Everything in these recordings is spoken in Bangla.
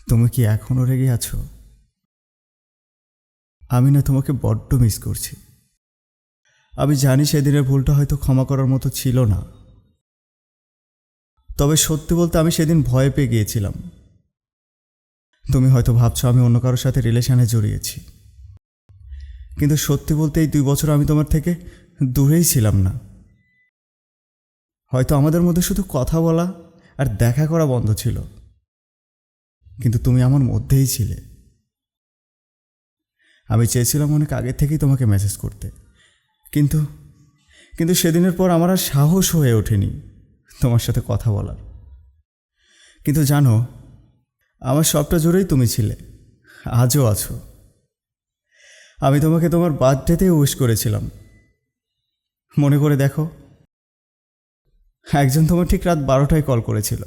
তুমি কি এখনো রেগে আছো? আমি না তোমাকে বড্ড মিস করছি। আমি জানি সেদিনের ভুলটা হয়তো ক্ষমা করার মতো ছিল না, তবে সত্যি বলতে আমি সেদিন ভয় পেয়ে গিয়েছিলাম। তুমি হয়তো ভাবছো আমি অন্য কারোর সাথে রিলেশনে জড়িয়েছি, কিন্তু সত্যি বলতে এই 2 বছর আমি তোমার থেকে দূরেই ছিলাম না। হয়তো আমাদের মধ্যে শুধু কথা বলা আর দেখা করা বন্ধ ছিল, কিন্তু তুমি আমার মধ্যেই ছিলে। আমি চেয়েছিলাম অনেক আগে থেকেই তোমাকে মেসেজ করতে, কিন্তু কিন্তু সেদিনের পর আমার আর সাহস হয়ে ওঠেনি তোমার সাথে কথা বলার। কিন্তু জানো, আমার সবটা জুড়েই তুমি ছিলে, আজও আছো। আমি তোমাকে তোমার বার্থডেতে উইশ করেছিলাম, মনে করে দেখো। একজন তোমার ঠিক রাত 12টায় কল করেছিল,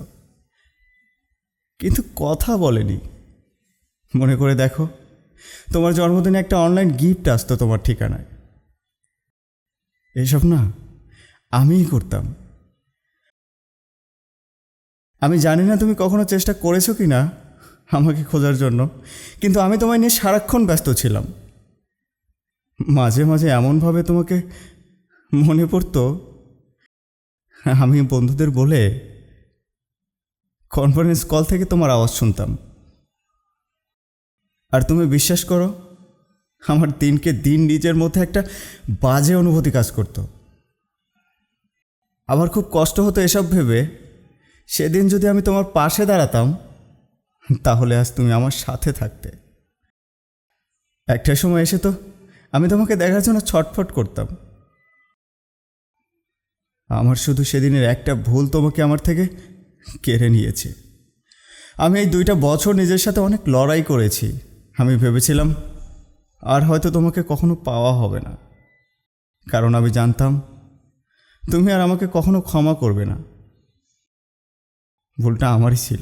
কিন্তু কথা বলেনি। মনে করে দেখো, তোমার জন্মদিনে একটা অনলাইন গিফট আসতো তোমার ঠিকানায়। এসব না আমিই করতাম। আমি জানি না তুমি কখনো চেষ্টা করেছো কি না আমাকে খোঁজার জন্য, কিন্তু আমি তোমায় নিয়ে সারাক্ষণ ব্যস্ত ছিলাম। মাঝে মাঝে এমনভাবে তোমাকে মনে পড়তো, আমি বন্ধুদের বলে কনফারেন্স কল থেকে তোমার আওয়াজ শুনতাম। আর তুমি বিশ্বাস করো, আমার দিনকে দিন নিজের মধ্যে একটা বাজে অনুভূতি কাজ করতো। আবার খুব কষ্ট হতো এসব ভেবে, সেদিন যদি আমি তোমার পাশে দাঁড়াতাম তাহলে আজ তুমি আমার সাথে থাকতে। একটা সময় এসে তো আমি তোমাকে দেখার জন্য ছটফট করতাম। আমার শুধু সেদিনের একটা ভুল তোমাকে আমার থেকে কেড়ে নিয়েছে। আমি এই 2টা বছর নিজের সাথে অনেক লড়াই করেছি। আমি ভেবেছিলাম আর হয়তো তোমাকে কখনো পাওয়া হবে না, কারণ আমি জানতাম তুমি আর আমাকে কখনো ক্ষমা করবে না। ভুলটা আমারই ছিল।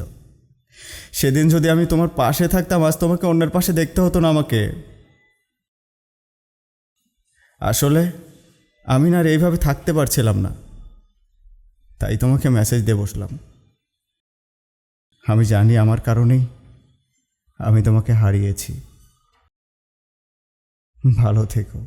সেদিন যদি আমি তোমার পাশে থাকতাম, আজ তোমাকে অন্যের পাশে দেখতে হতো না আমাকে। আসলে আমি না আর এইভাবে থাকতে পারছিলাম না, তাই তোমাকে মেসেজ দিয়ে বসলাম। আমি জানি আমার কারণেই আমি তোমাকে হারিয়েছি। ভালো থেকো।